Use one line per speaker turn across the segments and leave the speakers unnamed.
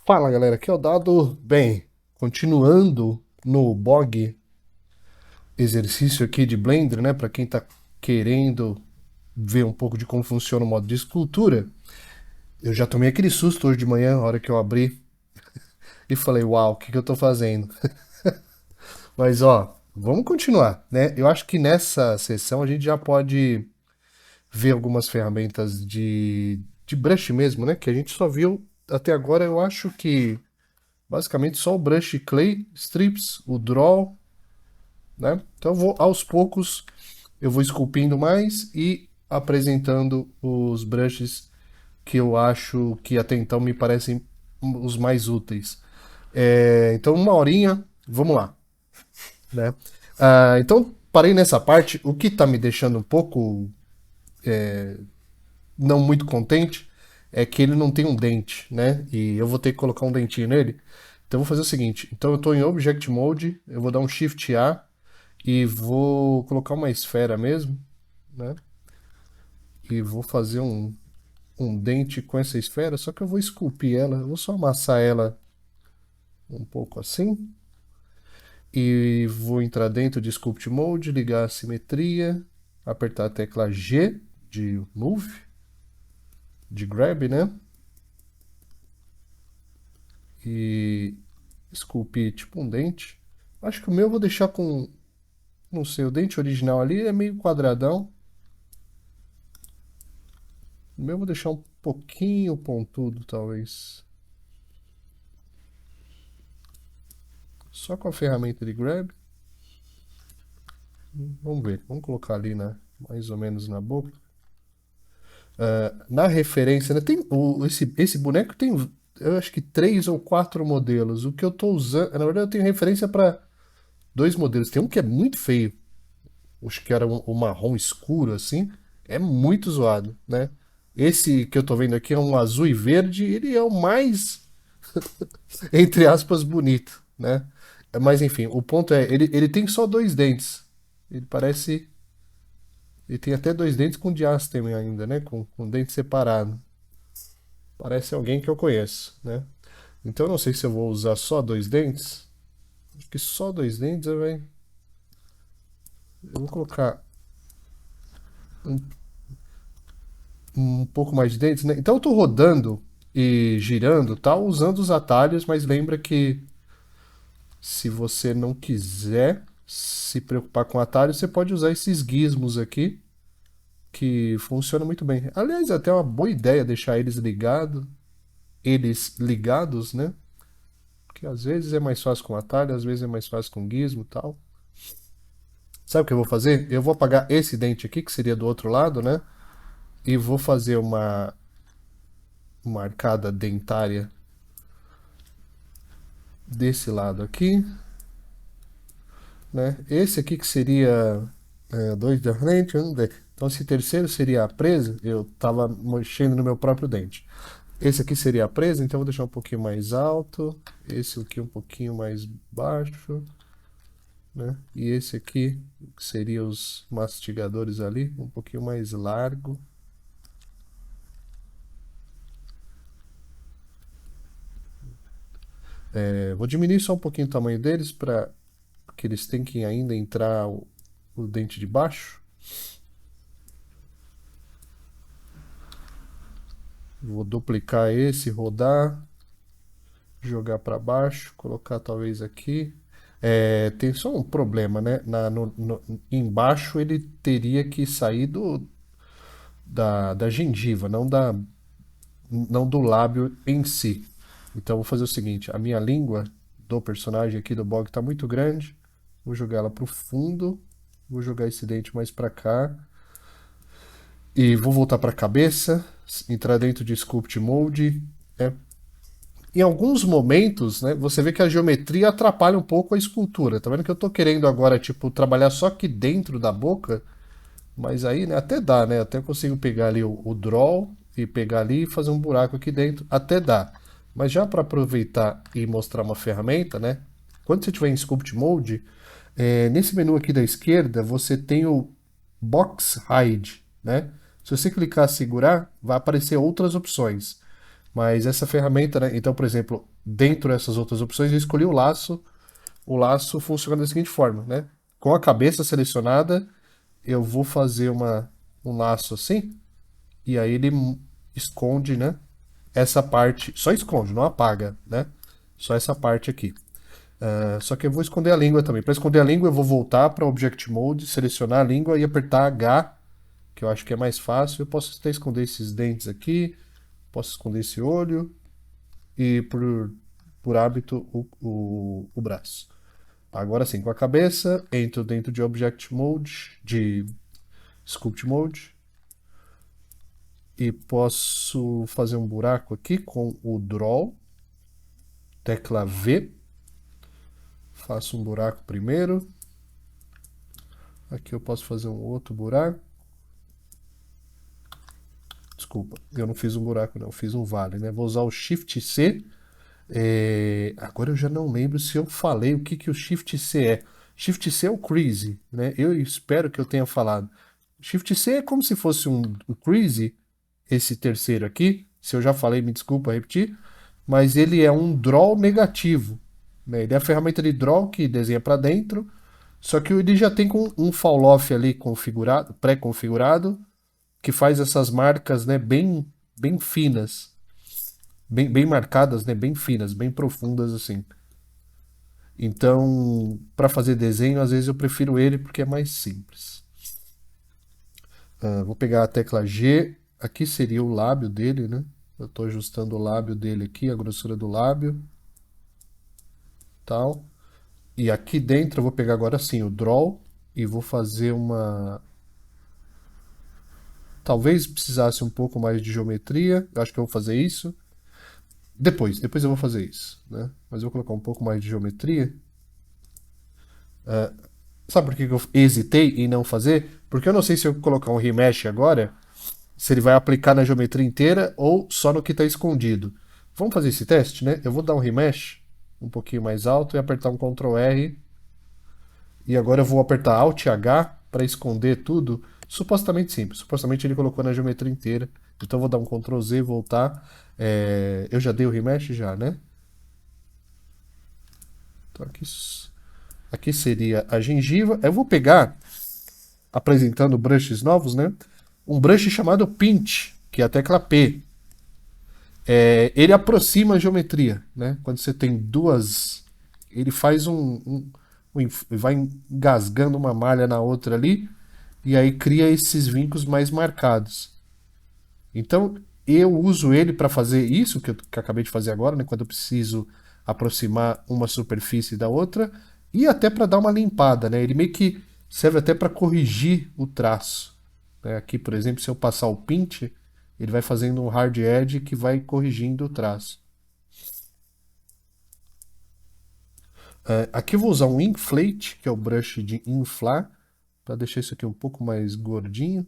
Fala galera, aqui é o Dado. Bem, continuando no bog exercício aqui de Blender, né? Para quem tá querendo ver um pouco de como funciona o modo de escultura, eu já tomei aquele susto hoje de manhã, na hora que eu abri, e falei, uau, o que que eu tô fazendo? Mas ó, vamos continuar, né? Eu acho que nessa sessão a gente já pode ver algumas ferramentas de brush mesmo, né? Que a gente só viu até agora, eu acho que basicamente só o brush clay, strips, o draw, né? Então eu vou aos poucos, eu vou esculpindo mais e apresentando os brushes que eu acho que até então me parecem os mais úteis. Então uma horinha, vamos lá, né? Então parei nessa parte. O que está me deixando um pouco não muito contente é que ele não tem um dente, né? E eu vou ter que colocar um dentinho nele. Então eu vou fazer o seguinte. Então eu estou em Object Mode, eu vou dar um Shift A e vou colocar uma esfera mesmo, né? E vou fazer um dente com essa esfera, só que eu vou esculpir ela, eu vou só amassar ela um pouco assim. E vou entrar dentro de Sculpt Mode, ligar a simetria, apertar a tecla G de Move, de Grab, né? E esculpir tipo um dente. Acho que o meu eu vou deixar com, não sei, o dente original ali é meio quadradão. O meu eu vou deixar um pouquinho pontudo, talvez. Só com a ferramenta de Grab. Vamos ver, vamos colocar ali mais ou menos na boca. Na referência, né, tem esse boneco tem, eu acho que três ou quatro modelos. O que eu estou usando, na verdade, eu tenho referência para dois modelos. Tem um que é muito feio, acho que era um marrom escuro assim, é muito zoado, né? Esse que eu estou vendo aqui é um azul e verde, ele é o mais, entre aspas, bonito, né? Mas enfim, o ponto é, ele tem só dois dentes. Ele parece. Ele tem até dois dentes com diásteme ainda, né? Com dente separado. Parece alguém que eu conheço, né? Então eu não sei se eu vou usar só dois dentes. Acho que só dois dentes eu vou colocar um, um pouco mais de dentes, né? Então eu tô rodando e girando, tal, usando os atalhos, mas lembra que se você não quiser se preocupar com atalhos, você pode usar esses gizmos aqui, que funciona muito bem. Aliás, é até uma boa ideia deixar eles ligados, né? Porque às vezes é mais fácil com atalho, às vezes é mais fácil com gizmo e tal. Sabe o que eu vou fazer? Eu vou apagar esse dente aqui, que seria do outro lado, né? E vou fazer uma arcada dentária desse lado aqui, né? Esse aqui que seria dois da frente, um de... Então esse terceiro seria a presa, eu tava mexendo no meu próprio dente. Esse aqui seria a presa, então eu vou deixar um pouquinho mais alto, esse aqui um pouquinho mais baixo, né? E esse aqui, que seria os mastigadores ali, um pouquinho mais largo. Vou diminuir só um pouquinho o tamanho deles para que eles tenham que ainda entrar o dente de baixo. Vou duplicar esse, rodar, jogar para baixo, colocar talvez aqui. Tem só um problema, né? Embaixo ele teria que sair da gengiva, não do lábio em si. Então eu vou fazer o seguinte: a minha língua do personagem aqui do Bog está muito grande, vou jogar ela para o fundo, vou jogar esse dente mais para cá e vou voltar para a cabeça, entrar dentro de Sculpt Mode. Né? Em alguns momentos, né, você vê que a geometria atrapalha um pouco a escultura. Tá vendo que eu estou querendo agora, tipo, trabalhar só aqui dentro da boca, mas aí, né, até dá, né? Até consigo pegar ali o draw e pegar ali e fazer um buraco aqui dentro, até dá. Mas já para aproveitar e mostrar uma ferramenta, né? Quando você estiver em Sculpt Mode, nesse menu aqui da esquerda, você tem o Box Hide, né? Se você clicar e segurar, vai aparecer outras opções. Mas essa ferramenta, né? Então, por exemplo, dentro dessas outras opções, eu escolhi o laço. O laço funciona da seguinte forma, né? Com a cabeça selecionada, eu vou fazer um laço assim, e aí ele esconde, né? Essa parte, só esconde, não apaga, né? Só essa parte aqui. Só que eu vou esconder a língua também. Para esconder a língua, eu vou voltar para Object Mode, selecionar a língua e apertar H, que eu acho que é mais fácil. Eu posso até esconder esses dentes aqui, posso esconder esse olho e, por hábito, o braço. Agora sim, com a cabeça, entro dentro de Object Mode, de Sculpt Mode, e posso fazer um buraco aqui com o Draw, tecla V, faço um buraco primeiro, aqui eu posso fazer um outro buraco, desculpa, eu não fiz um buraco não, eu fiz um vale, né? Vou usar o Shift C, agora eu já não lembro se eu falei o que o Shift C é. Shift C é o Crease, né? Eu espero que eu tenha falado. Shift C é como se fosse o Crease, esse terceiro aqui. Se eu já falei, me desculpa repetir. Mas ele é um draw negativo, né? Ele é a ferramenta de draw que desenha para dentro. Só que ele já tem um fall off ali configurado, pré-configurado, que faz essas marcas, né, bem finas, bem marcadas, né, bem finas, bem profundas assim. Então, para fazer desenho, às vezes eu prefiro ele porque é mais simples. Vou pegar a tecla G, aqui seria o lábio dele, né? Eu estou ajustando o lábio dele aqui, a grossura do lábio, tal. E aqui dentro eu vou pegar agora sim o Draw e vou fazer uma... Talvez precisasse um pouco mais de geometria, eu acho que eu vou fazer isso. Depois eu vou fazer isso, né? Mas eu vou colocar um pouco mais de geometria. Sabe por que eu hesitei em não fazer? Porque eu não sei se eu colocar um remesh agora, se ele vai aplicar na geometria inteira ou só no que está escondido. Vamos fazer esse teste, né? Eu vou dar um remesh um pouquinho mais alto e apertar um Ctrl R. E agora eu vou apertar Alt H para esconder tudo. Supostamente simples. Supostamente ele colocou na geometria inteira. Então eu vou dar um Ctrl Z e voltar. Eu já dei o remesh já, né? Então aqui seria a gengiva. Eu vou pegar, apresentando brushes novos, né? Um brush chamado Pinch, que é a tecla P. Ele aproxima a geometria, né? Quando você tem duas, ele faz vai engasgando uma malha na outra ali e aí cria esses vincos mais marcados. Então eu uso ele para fazer isso que eu acabei de fazer agora, né? Quando eu preciso aproximar uma superfície da outra e até para dar uma limpada, né? Ele meio que serve até para corrigir o traço, né? Aqui, por exemplo, se eu passar o Pinch, ele vai fazendo um hard edge que vai corrigindo o traço. Aqui eu vou usar um inflate, que é o brush de inflar, para deixar isso aqui um pouco mais gordinho.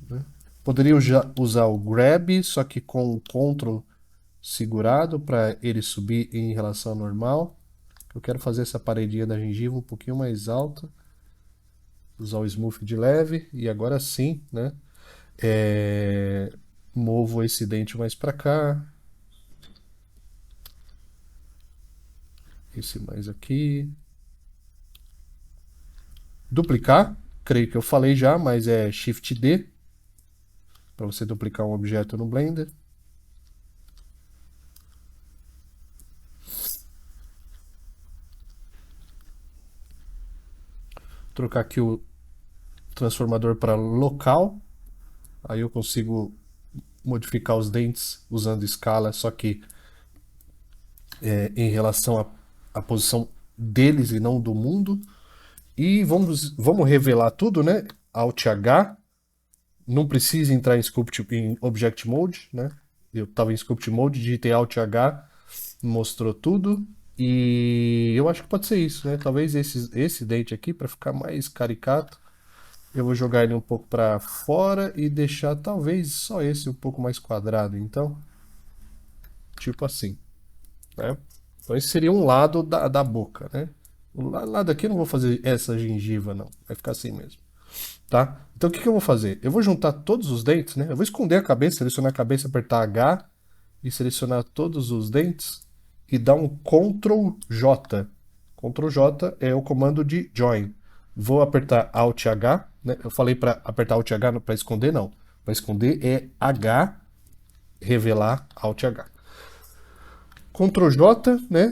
Né? Poderia usar o grab, só que com o Ctrl segurado para ele subir em relação ao normal. Eu quero fazer essa paredinha da gengiva um pouquinho mais alta. Usar o smooth de leve e agora sim, né? Movo esse dente mais para cá. Esse mais aqui. Duplicar, creio que eu falei já, mas é Shift D para você duplicar um objeto no Blender. Trocar aqui o transformador para local. Aí eu consigo modificar os dentes usando escala, só que em relação à posição deles e não do mundo. E vamos revelar tudo, né? Alt H. Não precisa entrar em Object Mode, né? Eu estava em Sculpt Mode, digitei Alt H, mostrou tudo. E eu acho que pode ser isso, né? Talvez esse dente aqui, para ficar mais caricato, eu vou jogar ele um pouco para fora e deixar talvez só esse um pouco mais quadrado. Então, tipo assim, né? Então esse seria um lado da boca, né? O lado aqui eu não vou fazer essa gengiva, não. Vai ficar assim mesmo. Tá? Então o que eu vou fazer? Eu vou juntar todos os dentes, né? Eu vou esconder a cabeça, selecionar a cabeça, apertar H e selecionar todos os dentes e dar um Ctrl J. Ctrl J é o comando de join. Vou apertar Alt H, né? Eu falei para apertar Alt H para esconder, não. Para esconder é H, revelar Alt H. Ctrl J, né?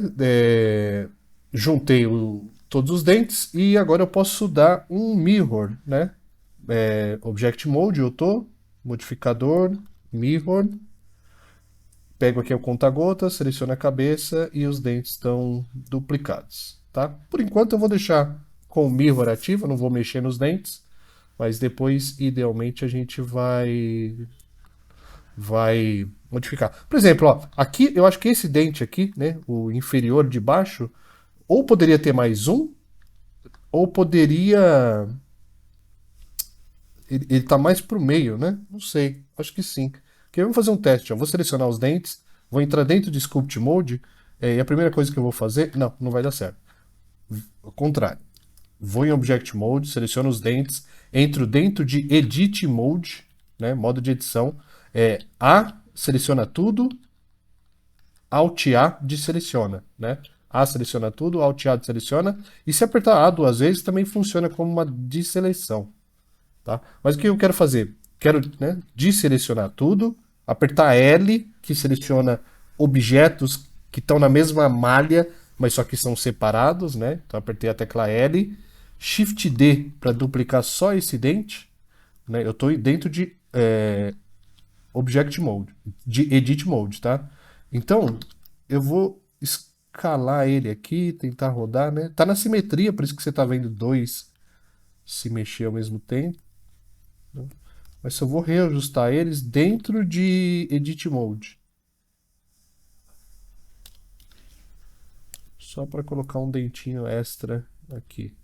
Juntei todos os dentes e agora eu posso dar um mirror, né? Object Mode, eu tô, modificador, mirror, pego aqui o conta-gotas, seleciono a cabeça e os dentes estão duplicados, tá? Por enquanto eu vou deixar com o mirror ativo, não vou mexer nos dentes, mas depois, idealmente, a gente vai modificar. Por exemplo, ó, aqui eu acho que esse dente aqui, né, o inferior de baixo, ou poderia ter mais um, ou poderia ele tá mais pro meio, né? Não sei, acho que sim. Porque vamos fazer um teste, ó. Vou selecionar os dentes, vou entrar dentro de Sculpt Mode, e a primeira coisa que eu vou fazer... Não, não vai dar certo. Ao contrário. Vou em Object Mode, seleciono os dentes, entro dentro de Edit Mode, né? Modo de edição. A seleciona tudo, Alt A deseleciona, né? A seleciona tudo, Alt A deseleciona. E se apertar A duas vezes, também funciona como uma deseleção. Tá? Mas o que eu quero fazer? Quero, né, desselecionar tudo, apertar L, que seleciona objetos que estão na mesma malha, mas só que são separados, né? Então apertei a tecla L, Shift D para duplicar só esse dente, né? Eu estou dentro de Object Mode, de Edit Mode, tá? Então eu vou escalar ele aqui, tentar rodar, né? Tá na simetria, por isso que você está vendo dois se mexer ao mesmo tempo. Mas eu vou reajustar eles dentro de Edit Mode. Só para colocar um dentinho extra aqui.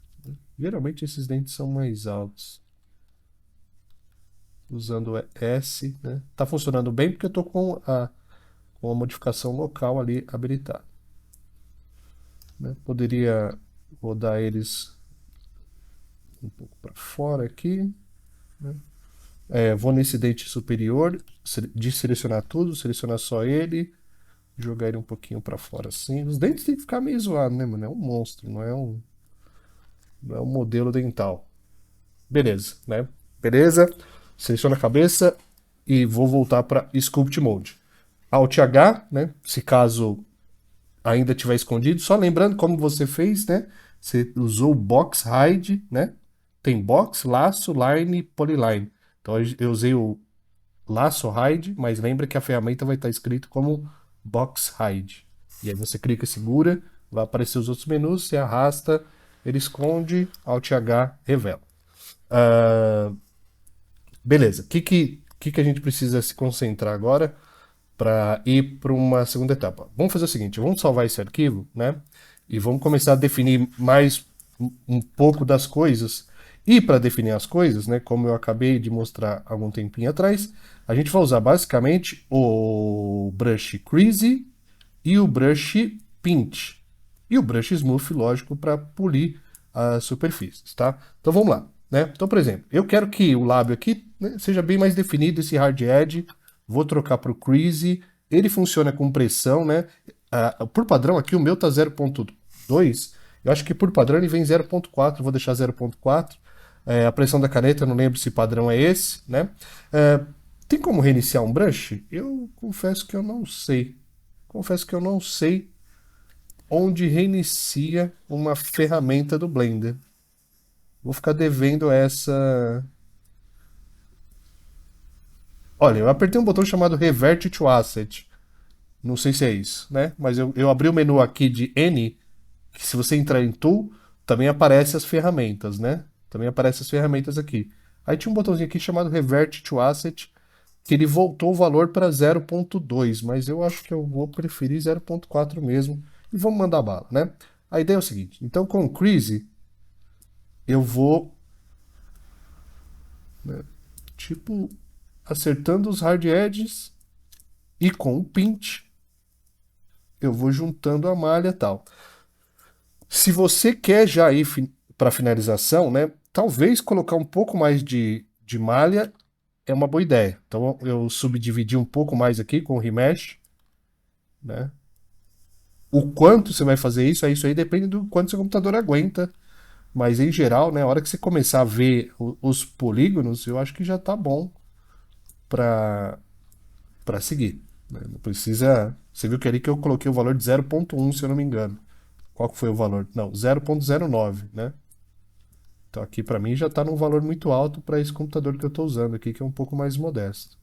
Geralmente esses dentes são mais altos. Usando S, né? Tá funcionando bem porque eu tô com a modificação local ali habilitada. Né? Poderia rodar eles um pouco para fora aqui. Né? Vou nesse dente superior, desselecionar tudo, selecionar só ele, jogar ele um pouquinho para fora assim. Os dentes tem que ficar meio zoado, né, mano? É um monstro, não é um modelo dental. Beleza, né? Beleza. Seleciono a cabeça e vou voltar para Sculpt Mode. Alt H, né? Se caso ainda tiver escondido, só lembrando como você fez, né? Você usou o Box Hide, né? Tem Box, Laço, Line, Polyline. Então eu usei o Laço Hide, mas lembra que a ferramenta vai estar escrito como Box Hide. E aí você clica e segura, vai aparecer os outros menus, você arrasta, ele esconde, Alt H revela. Beleza, o que a gente precisa se concentrar agora para ir para uma segunda etapa? Vamos fazer o seguinte, vamos salvar esse arquivo, né? E vamos começar a definir mais um pouco das coisas. E para definir as coisas, né, como eu acabei de mostrar algum tempinho atrás, a gente vai usar basicamente o brush Crease e o brush Pinch. E o brush Smooth, lógico, para polir as superfícies, tá? Então vamos lá, né? Então, por exemplo, eu quero que o lábio aqui, né, seja bem mais definido, esse hard edge. Vou trocar para o Crease. Ele funciona com pressão, né? Por padrão aqui, o meu tá 0.2. Eu acho que por padrão ele vem 0.4. Vou deixar 0.4. A pressão da caneta, eu não lembro se padrão é esse, né? Tem como reiniciar um brush? Eu confesso que eu não sei. Confesso que eu não sei onde reinicia uma ferramenta do Blender. Vou ficar devendo essa. Olha, eu apertei um botão chamado Revert to Asset. Não sei se é isso, né? Mas eu abri o menu aqui de N, que se você entrar em Tool, também aparece as ferramentas, né? Também aparece as ferramentas aqui. Aí tinha um botãozinho aqui chamado Revert to Asset, que ele voltou o valor para 0.2, mas eu acho que eu vou preferir 0.4 mesmo. E vamos mandar bala, né? A ideia é o seguinte, então com o Crease, eu vou, né, tipo, acertando os hard edges, e com o Pinch, eu vou juntando a malha e tal. Se você quer já ir para finalização, né, talvez colocar um pouco mais de malha é uma boa ideia. Então eu subdividi um pouco mais aqui com o Remesh, né? O quanto você vai fazer isso, isso aí depende do quanto seu computador aguenta. Mas em geral, né, a hora que você começar a ver os polígonos, eu acho que já tá bom para seguir, né? Não precisa. Você viu que ali que eu coloquei o valor de 0,1, se eu não me engano. Qual que foi o valor? Não, 0,09, né? Então aqui para mim já está num valor muito alto para esse computador que eu estou usando aqui, que é um pouco mais modesto,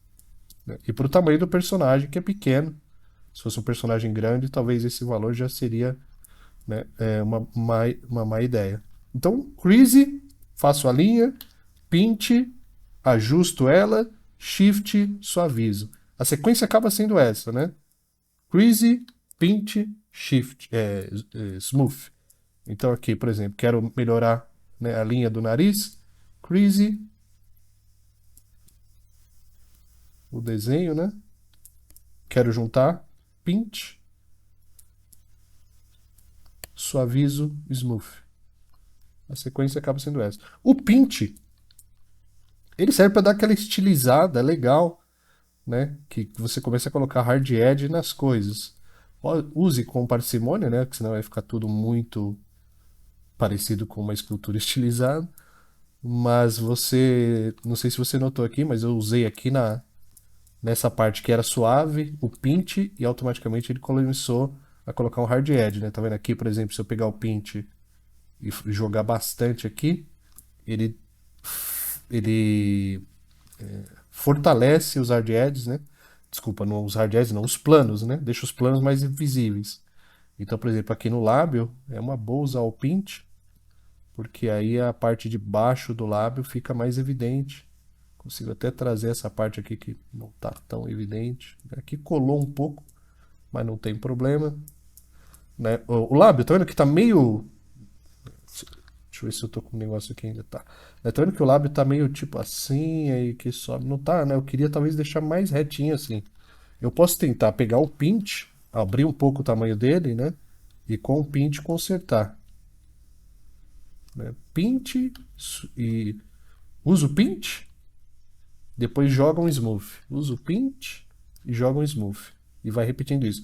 né? E para o tamanho do personagem, que é pequeno. Se fosse um personagem grande, talvez esse valor já seria, né, uma má ideia. Então, crease, faço a linha, pinch, ajusto ela, shift, suavizo. A sequência acaba sendo essa, né? Crease, pinch, shift, smooth. Então aqui, por exemplo, quero melhorar, né, a linha do nariz, crease, o desenho, né? Quero juntar, pinch, suavizo, smooth. A sequência acaba sendo essa. O pinch, ele serve para dar aquela estilizada legal, né? Que você começa a colocar hard edge nas coisas. Use com parcimônia, né? Porque senão vai ficar tudo muito parecido com uma escultura estilizada. Mas você, não sei se você notou aqui, mas eu usei aqui nessa parte que era suave, o pinch, e automaticamente ele começou a colocar um hard edge, né? Tá vendo aqui, por exemplo, se eu pegar o pinch e jogar bastante aqui, ele ele fortalece os hard edges, né? Desculpa, não os hard edges, não, os planos, né? Deixa os planos mais visíveis. Então, por exemplo, aqui no lábio é uma boa usar o pinch, porque aí a parte de baixo do lábio fica mais evidente. Consigo até trazer essa parte aqui que não está tão evidente. Aqui colou um pouco, mas não tem problema, né? O lábio, tá vendo que tá meio. Deixa eu ver se eu tô com o negócio aqui ainda. Tá. Tá vendo que o lábio tá meio tipo assim, aí que sobe. Não tá, né? Eu queria talvez deixar mais retinho assim. Eu posso tentar pegar o pinch, abrir um pouco o tamanho dele, né? E com o pinch consertar, né? Pinch e uso o pinch, depois joga um smooth. Usa o pinch e joga um smooth. E vai repetindo isso.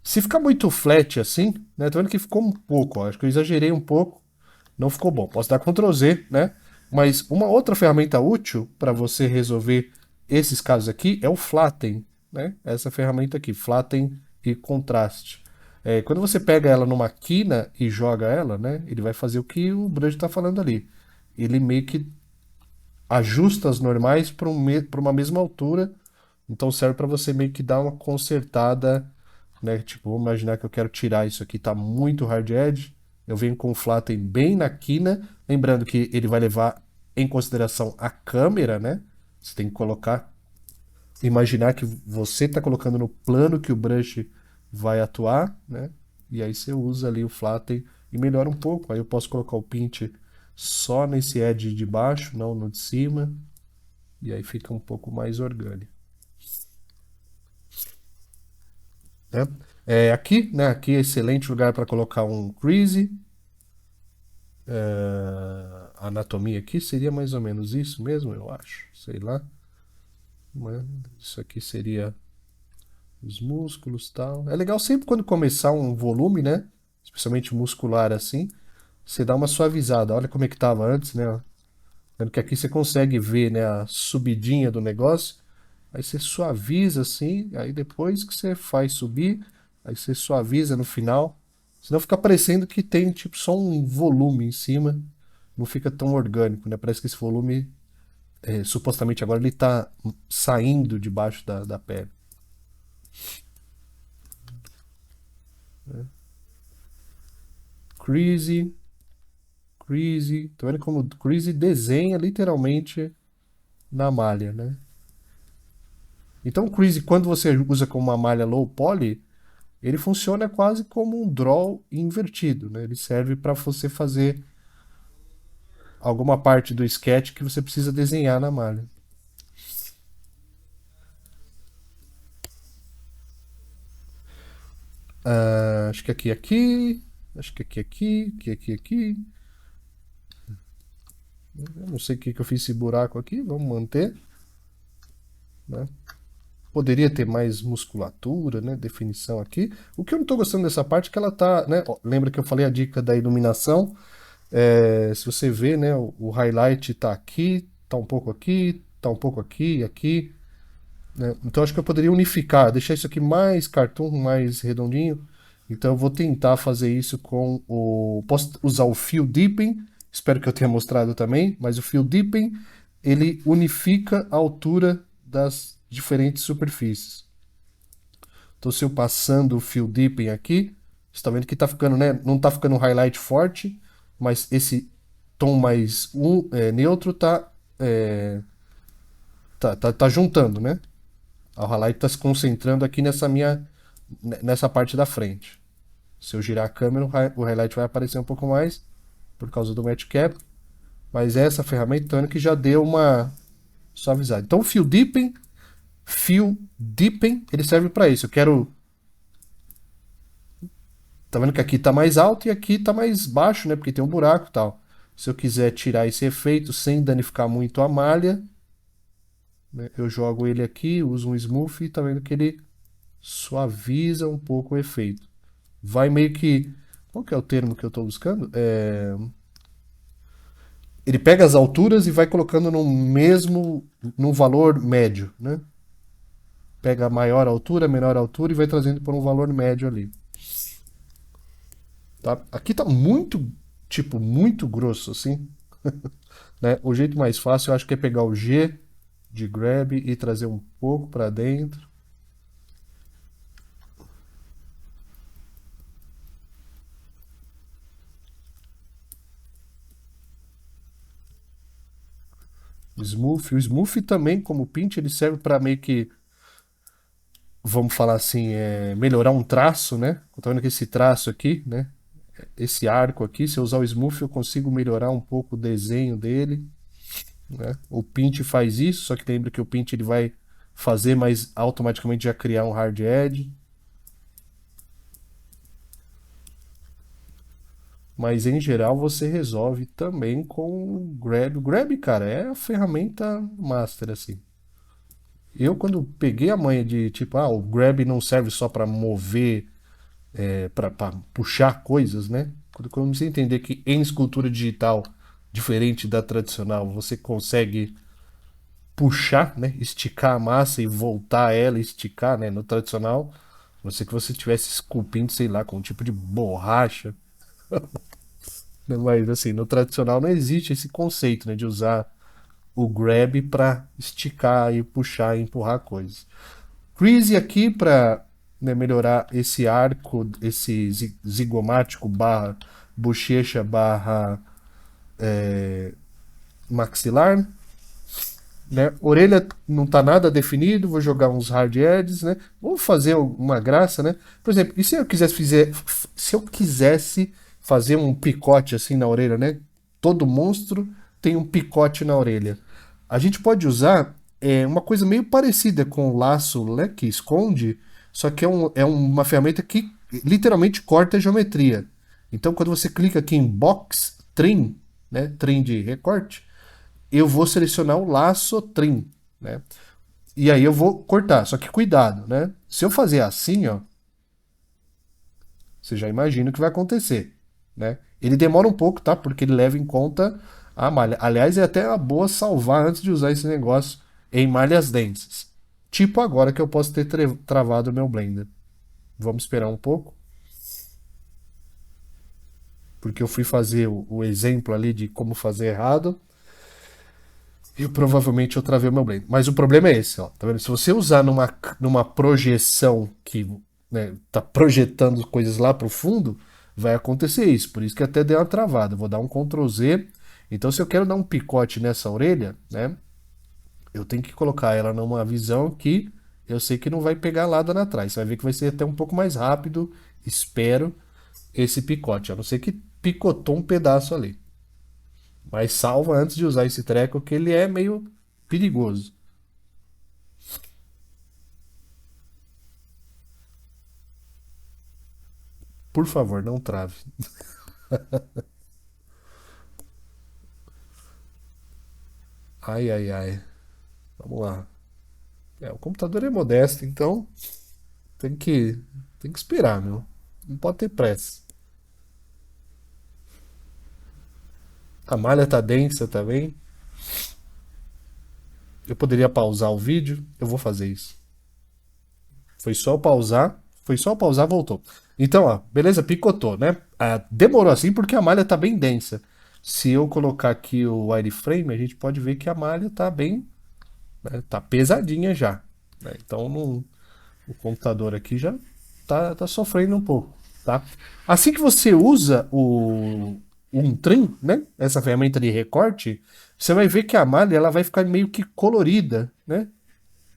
Se ficar muito flat assim, né? Tô vendo que ficou um pouco, ó, acho que eu exagerei um pouco. Não ficou bom. Posso dar Ctrl Z, né? Mas uma outra ferramenta útil para você resolver esses casos aqui é o Flatten, né? Essa ferramenta aqui, Flatten e Contraste. Quando você pega ela numa quina e joga ela, né? Ele vai fazer o que o Brush está falando ali. Ele meio que ajusta as normais para uma mesma altura. Então serve para você meio que dar uma consertada, né? Tipo, vamos imaginar que eu quero tirar isso aqui, tá muito hard edge. Eu venho com o flatten bem na quina, lembrando que ele vai levar em consideração a câmera, né? Você tem que colocar, imaginar que você está colocando no plano que o brush vai atuar, né? E aí você usa ali o flatten e melhora um pouco. Aí eu posso colocar o pinch só nesse edge de baixo, não no de cima, e aí fica um pouco mais orgânico, né? Aqui, né? Aqui é excelente lugar para colocar um crease. A anatomia aqui seria mais ou menos isso mesmo, eu acho. Sei lá. Mas isso aqui seria os músculos e tal. É legal sempre quando começar um volume, né? Especialmente muscular assim, você dá uma suavizada. Olha como é que tava antes, né? Vendo que aqui você consegue ver, né, a subidinha do negócio. Aí você suaviza assim, aí depois que você faz subir, aí você suaviza no final. Senão fica parecendo que tem tipo só um volume em cima. Não fica tão orgânico, né? Parece que esse volume, supostamente agora, ele está saindo debaixo da pele. Creasy, Creasy. Tá vendo como o Creasy desenha literalmente na malha, né? Então o Creasy, quando você usa como uma malha low poly, ele funciona quase como um draw invertido, né? Ele serve para você fazer alguma parte do sketch que você precisa desenhar na malha. Acho que aqui, acho que aqui. Eu não sei o que eu fiz esse buraco aqui, vamos manter, né? poderia ter mais musculatura, né? Definição aqui. O que eu não estou gostando dessa parte é que ela tá, né? Ó, lembra que eu falei a dica da iluminação? Se você vê, né? O highlight está aqui, está um pouco aqui, está um pouco aqui, aqui, né? Então acho que eu poderia unificar, deixar isso aqui mais cartoon, mais redondinho. Então eu vou tentar fazer isso com o. Posso usar o Fill Deepen, espero que eu tenha mostrado também, mas o Fill Deepen ele unifica a altura das diferentes superfícies. Então se eu passando o Fill Deepen aqui, você está vendo que tá ficando, né? Não está ficando um highlight forte, mas esse tom mais neutro tá juntando, né? O highlight está se concentrando aqui nessa parte da frente. Se eu girar a câmera, o highlight vai aparecer um pouco mais por causa do match cap, mas essa ferramenta tá vendo que já deu uma suavizada. Então o Fill Deepen, ele serve para isso. Eu quero, tá vendo que aqui tá mais alto e aqui tá mais baixo, né? Porque tem um buraco e tal. Se eu quiser tirar esse efeito sem danificar muito a malha, né, eu jogo ele aqui, uso um smooth e tá vendo que ele suaviza um pouco o efeito. Vai meio que. Qual que é o termo que eu estou buscando? Ele pega as alturas e vai colocando no mesmo. No valor médio, né? Pega a maior altura, a menor altura e vai trazendo por um valor médio ali. Tá? Aqui tá muito, tipo, muito grosso, assim. Né? O jeito mais fácil eu acho que é pegar o G de grab e trazer um pouco para dentro. Smooth. O smooth também, como pinch, ele serve para meio que, vamos falar assim, melhorar um traço, né? Eu tô vendo que esse traço aqui, né? Esse arco aqui, se eu usar o smooth, eu consigo melhorar um pouco o desenho dele, né? O pinch faz isso, só que lembra que o pinch ele vai fazer, mas automaticamente já criar um hard edge. Mas em geral você resolve também com o grab. O grab, cara, é a ferramenta master assim. Eu, quando peguei a manha de tipo, o grab não serve só para mover, para puxar coisas, né? Quando eu comecei a entender que em escultura digital, diferente da tradicional, você consegue puxar, né? Esticar a massa e voltar ela, esticar, né? No tradicional, você que você estivesse esculpindo, sei lá, com um tipo de borracha. Né? Mas assim, no tradicional não existe esse conceito, né? De usar o grab para esticar e puxar e empurrar coisas. Crease aqui para, né, melhorar esse arco, esse zigomático barra bochecha barra maxilar, né? Orelha não tá nada definido, vou jogar uns hard edges, né? Vou fazer uma graça, né? Por exemplo, e se eu quisesse fazer um picote assim na orelha, né? Todo monstro tem um picote na orelha. A gente pode usar uma coisa meio parecida com o laço, né, que esconde, só que é uma ferramenta que literalmente corta a geometria. Então, quando você clica aqui em Box Trim, né, trim de recorte, eu vou selecionar o laço trim, né? E aí eu vou cortar, só que cuidado, né? Se eu fazer assim, ó, você já imagina o que vai acontecer, né? Ele demora um pouco, tá? Porque ele leva em conta a malha. Aliás, é até uma boa salvar antes de usar esse negócio em malhas densas. Tipo agora que eu posso ter travado o meu Blender. Vamos esperar um pouco, porque eu fui fazer o exemplo ali de como fazer errado. E provavelmente eu travei o meu Blender. Mas o problema é esse, ó. Tá vendo? Se você usar numa projeção que, né, tá projetando coisas lá pro fundo, vai acontecer isso. Por isso que até deu uma travada. Vou dar um Ctrl Z. Então, se eu quero dar um picote nessa orelha, né, eu tenho que colocar ela numa visão que eu sei que não vai pegar nada na trás. Você vai ver que vai ser até um pouco mais rápido, espero, esse picote. A não ser que picotou um pedaço ali. Mas salva antes de usar esse treco, que ele é meio perigoso. Por favor, não trave. Ai, ai, ai. Vamos lá. O computador é modesto, então tem que, tem que esperar, meu. Não pode ter pressa. A malha tá densa também. Eu poderia pausar o vídeo, eu vou fazer isso. Foi só pausar, voltou. Então, ó, beleza, picotou, né? Ah, demorou assim porque a malha tá bem densa. Se eu colocar aqui o wireframe, a gente pode ver que a malha tá bem, né, tá pesadinha já, né? Então, o computador aqui já tá sofrendo um pouco, tá? Assim que você usa um trim, né? Essa ferramenta de recorte, você vai ver que a malha ela vai ficar meio que colorida, né?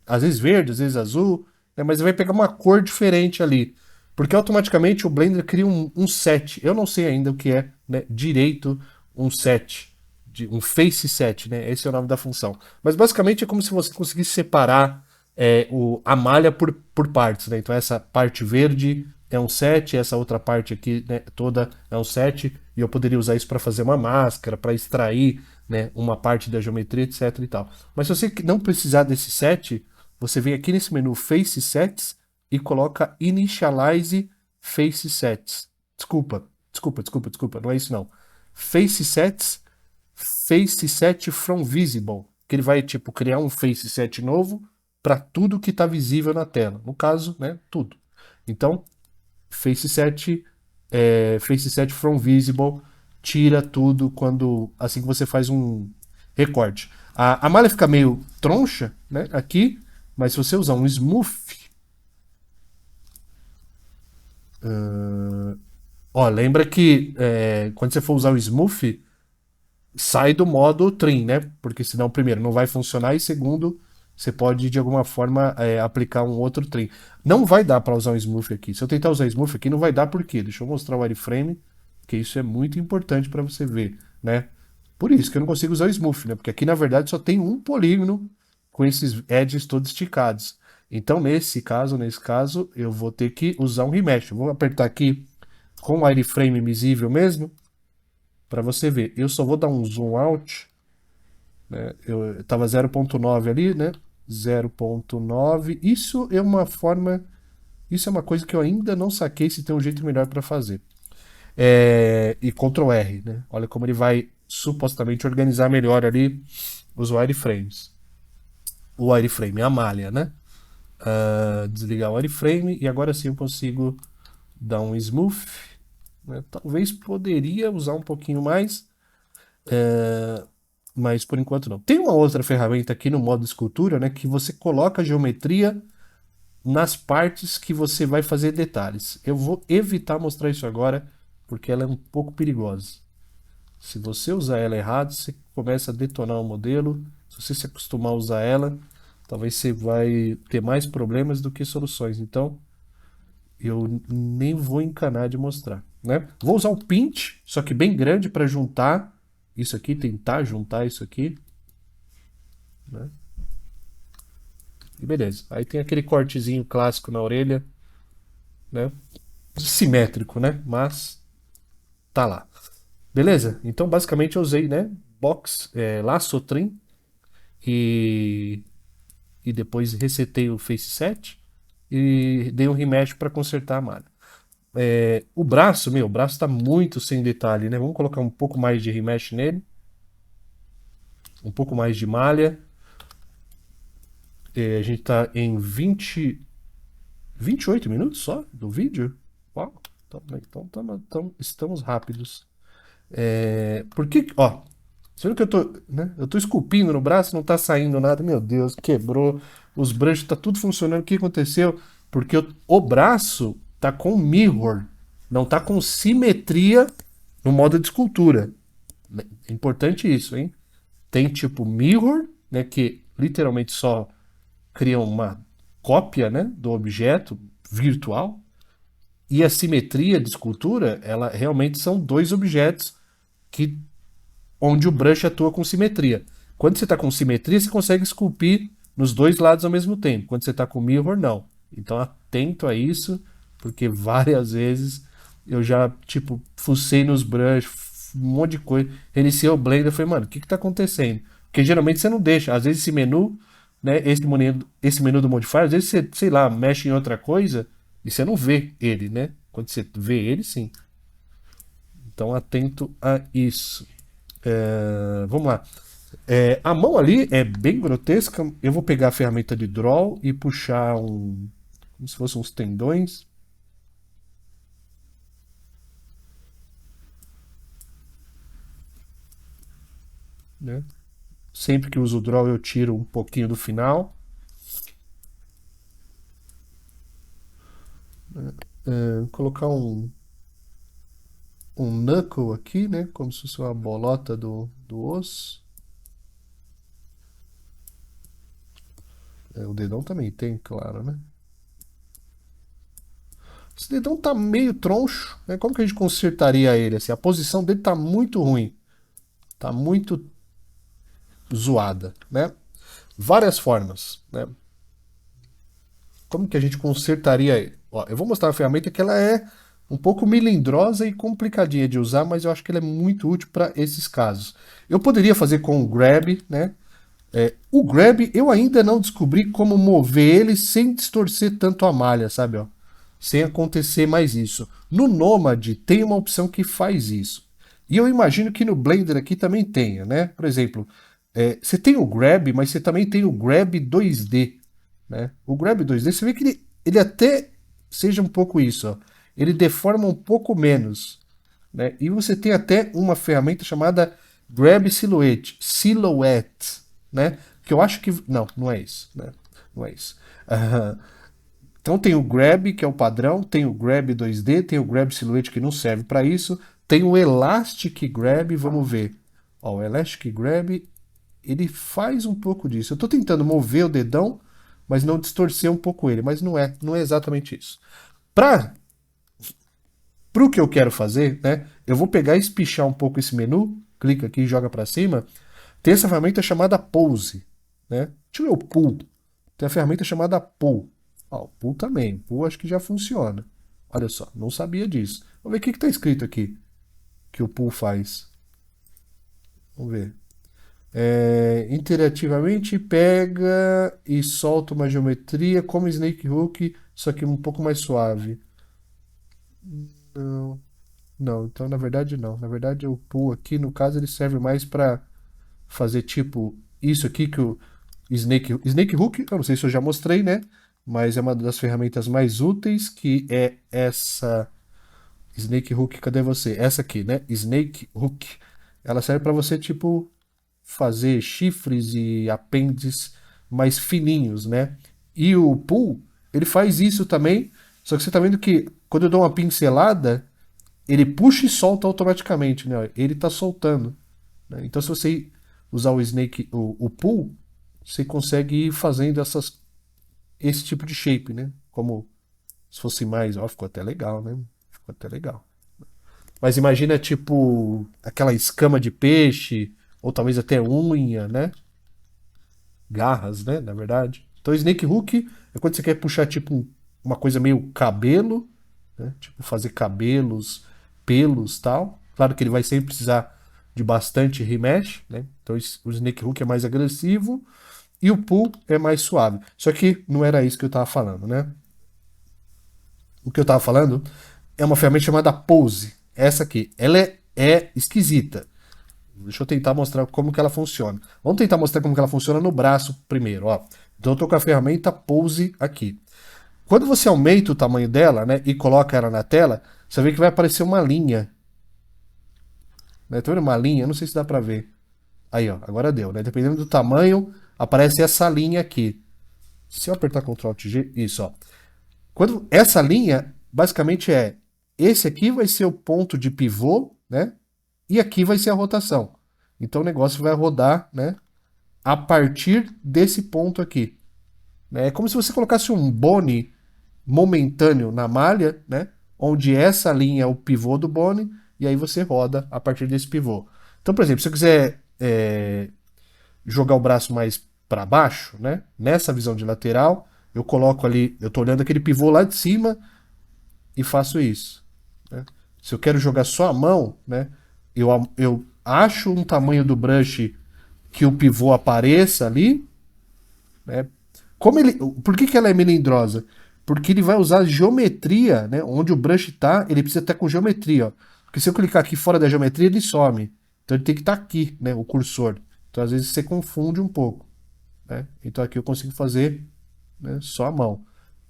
Às vezes verde, às vezes azul, né? Mas vai pegar uma cor diferente ali. Porque automaticamente o Blender cria um set. Eu não sei ainda o que é, né, direito um set. Um face set, né? Esse é o nome da função. Mas basicamente é como se você conseguisse separar a malha por partes, né? Então essa parte verde é um set, essa outra parte aqui, né, toda é um set, e eu poderia usar isso para fazer uma máscara, para extrair, né, uma parte da geometria, etc e tal. Mas se você não precisar desse set, você vem aqui nesse menu Face Sets e coloca Initialize Face Sets. Desculpa, não é isso não. Face Sets, Face Set from Visible, que ele vai tipo criar um Face Set novo para tudo que está visível na tela. No caso, né, tudo. Então, Face Set, Face Set from Visible tira tudo quando assim que você faz um recorte. A malha fica meio troncha, né, aqui, mas se você usar um smooth, ó, lembra que quando você for usar o smooth, sai do modo trim, né? Porque senão, primeiro, não vai funcionar e segundo, você pode de alguma forma aplicar um outro trim. Não vai dar para usar um smooth aqui. Se eu tentar usar smooth aqui, não vai dar por quê? Deixa eu mostrar o wireframe, que isso é muito importante para você ver, né? Por isso que eu não consigo usar o smooth, né? Porque aqui na verdade só tem um polígono com esses edges todos esticados. Então, nesse caso, eu vou ter que usar um remesh. Eu vou apertar aqui com o wireframe visível mesmo, para você ver. Eu só vou dar um zoom out, né? Eu tava 0.9 ali, né? 0.9. Isso é uma coisa que eu ainda não saquei se tem um jeito melhor para fazer. E Ctrl R, né? Olha como ele vai supostamente organizar melhor ali os wireframes. O wireframe, a malha, né? Desligar o wireframe e agora sim eu consigo dar um smooth, né? Talvez poderia usar um pouquinho mais, mas por enquanto não. Tem uma outra ferramenta aqui no modo escultura, né, que você coloca a geometria nas partes que você vai fazer detalhes. Eu vou evitar mostrar isso agora, porque ela é um pouco perigosa. Se você usar ela errado, você começa a detonar o modelo. Se você se acostumar a usar ela, talvez você vai ter mais problemas do que soluções. Então, eu nem vou encanar de mostrar, né? Vou usar o pinch, só que bem grande para juntar isso aqui, tentar juntar isso aqui, né? E beleza. Aí tem aquele cortezinho clássico na orelha, né? Simétrico, né? Mas tá lá. Beleza? Então basicamente eu usei, né? Box, laço trim e depois resetei o face set e dei um remesh para consertar a malha. O braço tá muito sem detalhe, né? Vamos colocar um pouco mais de remesh nele, um pouco mais de malha. A gente tá em 28 minutos só do vídeo. Uau, então estamos rápidos. Por que, ó, você viu que eu tô, né? Eu tô esculpindo no braço, não tá saindo nada. Meu Deus, quebrou. Os brushes tá tudo funcionando. O que aconteceu? Porque o braço tá com mirror, não tá com simetria no modo de escultura. É importante isso, hein? Tem tipo mirror, né, que literalmente só cria uma cópia, né, do objeto virtual. E a simetria de escultura, ela realmente são dois objetos que onde o brush atua com simetria. Quando você está com simetria, você consegue esculpir nos dois lados ao mesmo tempo. Quando você está com mirror, não. Então atento a isso, porque várias vezes eu já, tipo, fucei nos brushes, um monte de coisa. Reiniciei o Blender e falei, mano, o que está acontecendo? Porque geralmente você não deixa. Às vezes esse menu né, esse menu do Modifier, às vezes você, sei lá, mexe em outra coisa e você não vê ele, né? Quando você vê ele, sim. Então, atento a isso. Vamos lá. A mão ali é bem grotesca. Eu vou pegar a ferramenta de draw e puxar como se fossem uns tendões. Né? Sempre que uso o draw eu tiro um pouquinho do final. Colocar um knuckle aqui, né? Como se fosse uma bolota do osso. O dedão também tem, claro, né? Esse dedão tá meio troncho, né? Como que a gente consertaria ele? Assim, a posição dele tá muito ruim. Tá muito zoada, né? Várias formas, né? Como que a gente consertaria ele? Ó, eu vou mostrar uma ferramenta que ela é um pouco melindrosa e complicadinha de usar, mas eu acho que ela é muito útil para esses casos. Eu poderia fazer com o Grab, né? O Grab eu ainda não descobri como mover ele sem distorcer tanto a malha, sabe? Ó? Sem acontecer mais isso. No Nomad tem uma opção que faz isso. E eu imagino que no Blender aqui também tenha, né? Por exemplo, você tem o Grab, mas você também tem o Grab 2D. Né? O Grab 2D, você vê que ele até seja um pouco isso. Ó. Ele deforma um pouco menos. Né? E você tem até uma ferramenta chamada Grab Silhouette, né? Que eu acho que... Não, não é isso. Né? Não é isso. Então tem o Grab, que é o padrão, tem o Grab 2D, tem o Grab Silhouette, que não serve para isso, tem o Elastic Grab, vamos ver. Ó, o Elastic Grab, ele faz um pouco disso. Eu estou tentando mover o dedão, mas não distorcer um pouco ele, mas não é exatamente isso. Para o que eu quero fazer, né, eu vou pegar e espichar um pouco esse menu, clica aqui e joga para cima, tem essa ferramenta chamada Pose, né? Deixa eu ver o Pull. Tem a ferramenta chamada Pull. Ó, o Pull também. O Pull acho que já funciona. Olha só, não sabia disso. Vamos ver o que está escrito aqui que o Pull faz. Vamos ver. Interativamente pega e solta uma geometria como Snake Hook, só que um pouco mais suave. Não, não, então na verdade não. Na verdade o Pull aqui, no caso, ele serve mais para fazer tipo isso aqui que o Snake Hook, eu não sei se eu já mostrei, né? Mas é uma das ferramentas mais úteis, que é essa Snake Hook, cadê você? Essa aqui, né? Snake Hook. Ela serve para você tipo fazer chifres e apêndices mais fininhos, né? E o Pull, ele faz isso também, só que você tá vendo que quando eu dou uma pincelada, ele puxa e solta automaticamente, né? Ele tá soltando. Né? Então, se você usar o Pull, você consegue ir fazendo esse tipo de shape, né? Como se fosse mais. Ó, ficou até legal, né? Ficou até legal. Mas imagina, tipo, aquela escama de peixe, ou talvez até unha, né? Garras, né? Na verdade. Então, Snake Hook é quando você quer puxar, tipo, uma coisa meio cabelo, né? Tipo, fazer cabelos, pelos tal. Claro que ele vai sempre precisar de bastante remesh, né? Então, o Snake Hook é mais agressivo e o Pull é mais suave. Só que não era isso que eu estava falando, né? O que eu estava falando é uma ferramenta chamada Pose. Essa aqui. Ela é esquisita. Deixa eu tentar mostrar como que ela funciona. Vamos tentar mostrar como que ela funciona no braço primeiro, ó. Então eu tô com a ferramenta Pose aqui. Quando você aumenta o tamanho dela, né, e coloca ela na tela, você vê que vai aparecer uma linha. Né? Tá vendo uma linha? Não sei se dá pra ver. Aí, ó, agora deu, né? Dependendo do tamanho, aparece essa linha aqui. Se eu apertar Ctrl Alt G, isso, ó. Quando essa linha, basicamente esse aqui vai ser o ponto de pivô, né? E aqui vai ser a rotação. Então o negócio vai rodar, né? A partir desse ponto aqui. Né? É como se você colocasse um bone momentâneo na malha, né? Onde essa linha é o pivô do bone, e aí você roda a partir desse pivô. Então, por exemplo, se eu quiser jogar o braço mais para baixo, né? Nessa visão de lateral, eu coloco ali, eu estou olhando aquele pivô lá de cima e faço isso. Né? Se eu quero jogar só a mão, né? Eu acho um tamanho do brush que o pivô apareça ali, né? Por que ela é melindrosa? Porque ele vai usar geometria, né? Onde o brush está, ele precisa estar com geometria, ó. Porque se eu clicar aqui fora da geometria, ele some. Então ele tem que estar aqui, né? O cursor. Então às vezes você confunde um pouco, né? Então aqui eu consigo fazer, né, só a mão.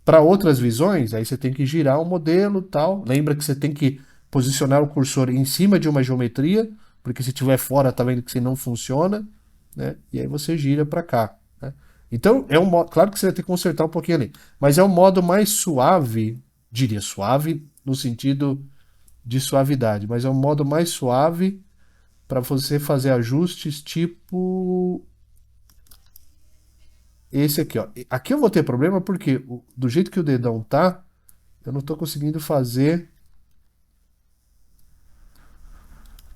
Para outras visões, aí você tem que girar o modelo, tal. Lembra que você tem que posicionar o cursor em cima de uma geometria, porque se estiver fora, tá vendo que você não funciona, né? E aí você gira para cá, né? Então é um modo, claro que você vai ter que consertar um pouquinho ali, mas é um modo mais suave, diria suave no sentido de suavidade, mas é um modo mais suave para você fazer ajustes tipo esse aqui, ó. Aqui eu vou ter problema porque do jeito que o dedão tá, eu não estou conseguindo fazer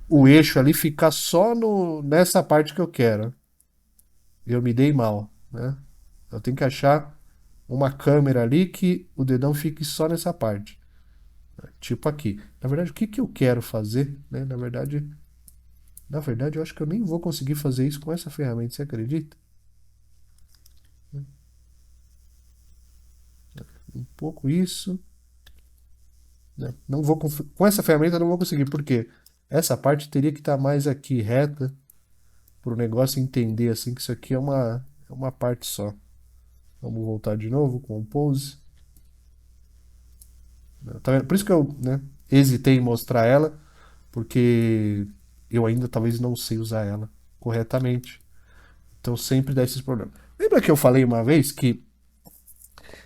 o eixo ali ficar só nessa parte que eu quero. Eu me dei mal, né? Eu tenho que achar uma câmera ali que o dedão fique só nessa parte. Tipo aqui. Na verdade, o que, que eu quero fazer, né? Na verdade, eu acho que eu nem vou conseguir fazer isso com essa ferramenta, você acredita? Um pouco isso, né? Não vou com essa ferramenta eu não vou conseguir, porque essa parte teria que estar mais aqui reta para o negócio entender assim que isso aqui é uma parte só. Vamos voltar de novo com o pose. Tá vendo? Por isso que eu, né, hesitei em mostrar ela, porque eu ainda talvez não sei usar ela corretamente. Então sempre dá esses problemas. Lembra que eu falei uma vez que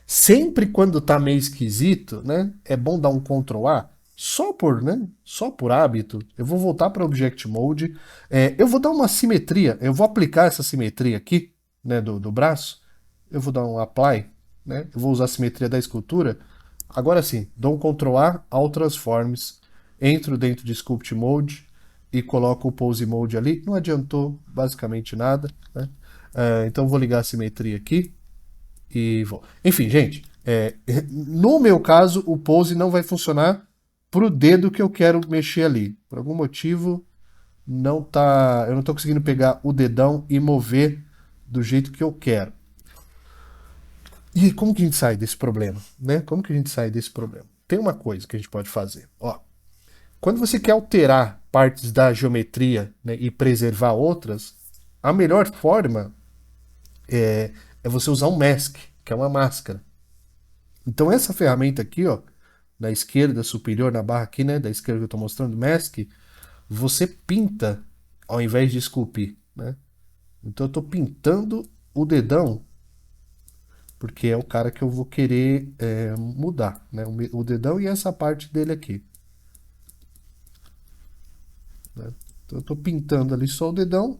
sempre quando tá meio esquisito, né, é bom dar um Ctrl A, só por, né, só por hábito. Eu vou voltar para Object Mode, eu vou dar uma simetria, eu vou aplicar essa simetria aqui, né, do braço, eu vou dar um Apply, né, eu vou usar a simetria da escultura. Agora sim, dou um Ctrl A, All Transforms, entro dentro de Sculpt Mode e coloco o Pose Mode ali. Não adiantou basicamente nada, né? Então vou ligar a simetria aqui e vou. Enfim, gente, no meu caso, o pose não vai funcionar pro dedo que eu quero mexer ali. Por algum motivo, não tá, eu não estou conseguindo pegar o dedão e mover do jeito que eu quero. E como que a gente sai desse problema, né? Como que a gente sai desse problema? Tem uma coisa que a gente pode fazer. Ó, quando você quer alterar partes da geometria, né, e preservar outras, a melhor forma é você usar um mask, que é uma máscara. Então essa ferramenta aqui, ó, na esquerda superior, na barra aqui, né, da esquerda que eu estou mostrando, Mask, você pinta ao invés de esculpir, né? Então eu estou pintando o dedão, porque é o cara que eu vou querer mudar, né? O dedão e essa parte dele aqui, né? Então eu estou pintando ali só o dedão,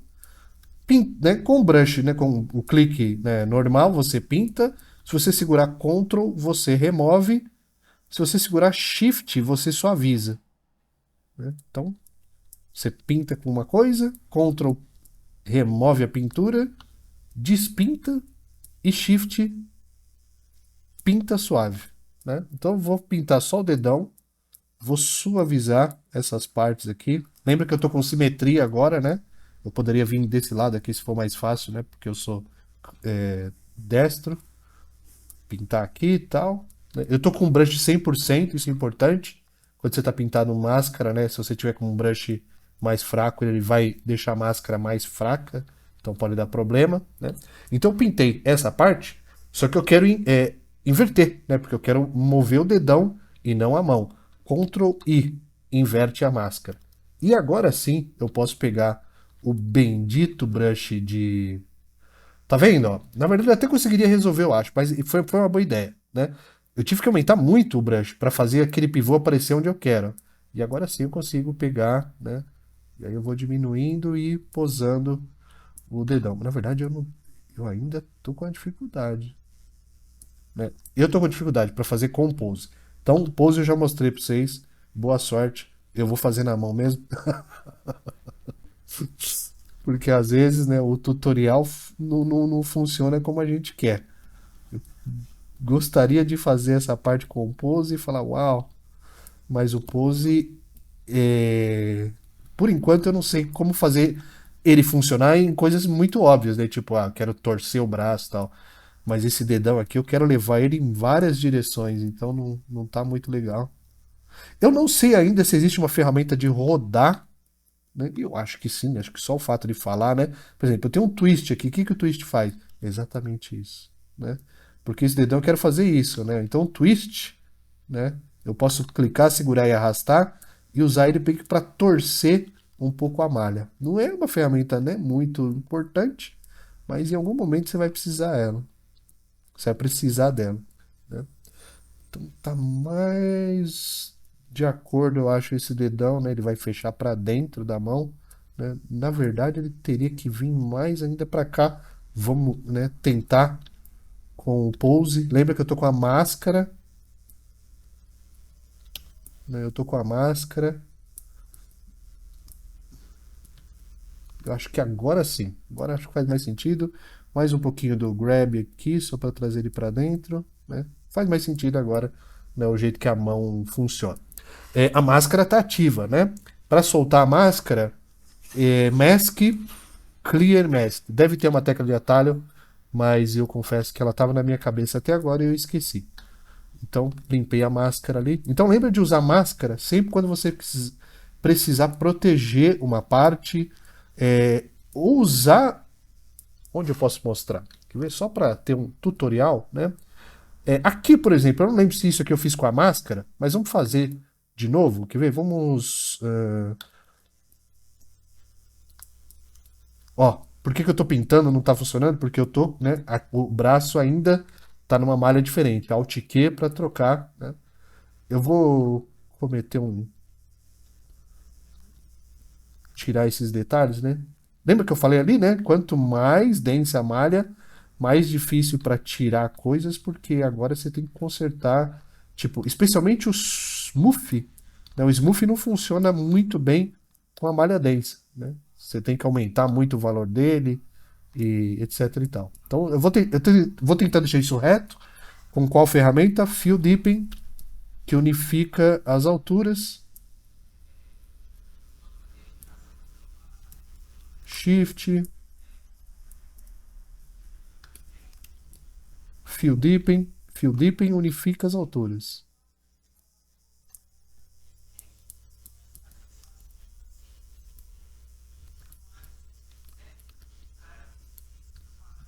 né, com o brush, né, com o clique, né, normal, você pinta. Se você segurar Ctrl, você remove. Se você segurar Shift, você suaviza, né? Então, você pinta com uma coisa, Ctrl remove a pintura, despinta e Shift pinta suave, né? Então, vou pintar só o dedão, vou suavizar essas partes aqui. Lembra que eu estou com simetria agora, né? Eu poderia vir desse lado aqui se for mais fácil, né? Porque eu sou destro. Pintar aqui e tal. Eu tô com um brush 100%, isso é importante. Quando você tá pintando máscara, né? Se você tiver com um brush mais fraco, ele vai deixar a máscara mais fraca. Então pode dar problema, né? Então eu pintei essa parte, só que eu quero inverter, né? Porque eu quero mover o dedão e não a mão. Ctrl I, inverte a máscara. E agora sim eu posso pegar o bendito brush de. Tá vendo? Ó? Na verdade, eu até conseguiria resolver, eu acho, mas foi uma boa ideia, né? Eu tive que aumentar muito o brush para fazer aquele pivô aparecer onde eu quero. E agora sim eu consigo pegar, né? E aí eu vou diminuindo e posando o dedão. Mas, na verdade, eu ainda tô com a dificuldade, né? Eu tô com dificuldade para fazer com pose. Então, o pose eu já mostrei para vocês. Boa sorte. Eu vou fazer na mão mesmo. Porque às vezes, né, o tutorial não funciona como a gente quer. Gostaria de fazer essa parte com o pose e falar, uau, mas o pose, por enquanto eu não sei como fazer ele funcionar em coisas muito óbvias, né? Tipo, ah, quero torcer o braço e tal. Mas esse dedão aqui eu quero levar ele em várias direções, então não tá muito legal. Eu não sei ainda se existe uma ferramenta de rodar, né? Eu acho que sim, acho que só o fato de falar, né? Por exemplo, eu tenho um twist aqui, o que que o twist faz? Exatamente isso, né? Porque esse dedão eu quero fazer isso, né? Então o twist, né? Eu posso clicar, segurar e arrastar e usar ele para torcer um pouco a malha. Não é uma ferramenta, né, muito importante, mas em algum momento você vai precisar ela. Você vai precisar dela, né? Então tá mais de acordo, eu acho, esse dedão, né? Ele vai fechar para dentro da mão, né? Na verdade, ele teria que vir mais ainda para cá. Vamos, né, tentar com o pose. Lembra que eu tô com a máscara, né? Eu tô com a máscara. Eu acho que agora sim. Agora acho que faz mais sentido. Mais um pouquinho do grab aqui, só para trazer ele para dentro, né? Faz mais sentido agora, né, o jeito que a mão funciona. A máscara está ativa, né? Para soltar a máscara, Mask, Clear Mask. Deve ter uma tecla de atalho, mas eu confesso que ela estava na minha cabeça até agora e eu esqueci. Então, limpei a máscara ali. Então, lembra de usar máscara sempre quando você precisar proteger uma parte, ou usar. Onde eu posso mostrar? Quer ver? Só para ter um tutorial, né? Aqui, por exemplo, eu não lembro se isso aqui eu fiz com a máscara, mas vamos fazer de novo. Quer ver? Vamos. Ó, por que que eu tô pintando não tá funcionando? Porque eu tô, né? O braço ainda tá numa malha diferente. Alt Q para trocar, né? Eu vou cometer um. Tirar esses detalhes, né? Lembra que eu falei ali, né? Quanto mais densa a malha, mais difícil para tirar coisas, porque agora você tem que consertar, tipo, especialmente o smooth, né? O smooth não funciona muito bem com a malha densa, né? Você tem que aumentar muito o valor dele e etc e tal. Então vou tentar deixar isso reto. Com qual ferramenta? Fill Deepen, que unifica as alturas. Shift, Fill Deepen unifica as alturas.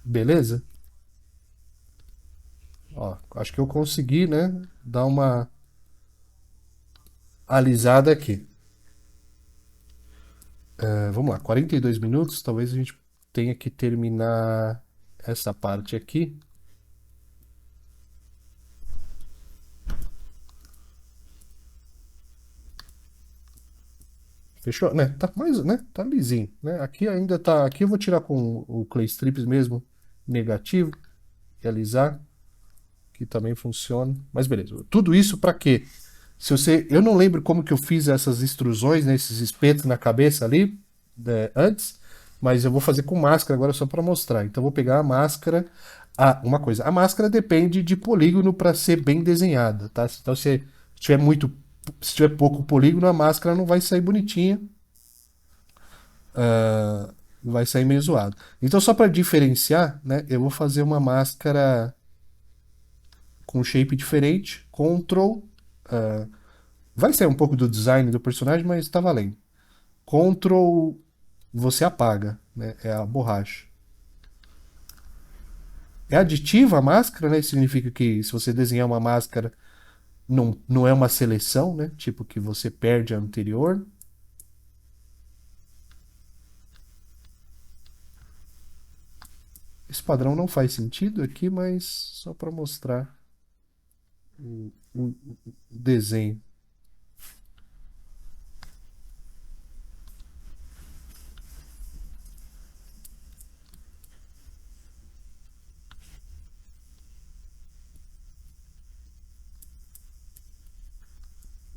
Beleza? Ó, acho que eu consegui, né? Dar uma alisada aqui. Vamos lá, 42 minutos. Talvez a gente tenha que terminar essa parte aqui. Fechou? Né? Tá mais, né? Tá lisinho, né? Aqui ainda tá. Aqui eu vou tirar com o Clay Strips mesmo, negativo, e alisar, que também funciona. Mas beleza. Tudo isso para quê? Se você, eu não lembro como que eu fiz essas extrusões, né, esses espetos na cabeça ali, né, antes, mas eu vou fazer com máscara agora só para mostrar. Então eu vou pegar a máscara. Ah, uma coisa, a máscara depende de polígono para ser bem desenhada, tá? Então se tiver muito, se tiver pouco polígono, a máscara não vai sair bonitinha, vai sair meio zoado. Então só para diferenciar, né, eu vou fazer uma máscara com shape diferente, Ctrl, vai sair um pouco do design do personagem, mas tá valendo. Ctrl você apaga, né? É a borracha. É aditiva a máscara, né? Significa que se você desenhar uma máscara, não é uma seleção, né? Tipo que você perde a anterior. Esse padrão não faz sentido aqui, mas só para mostrar o desenho.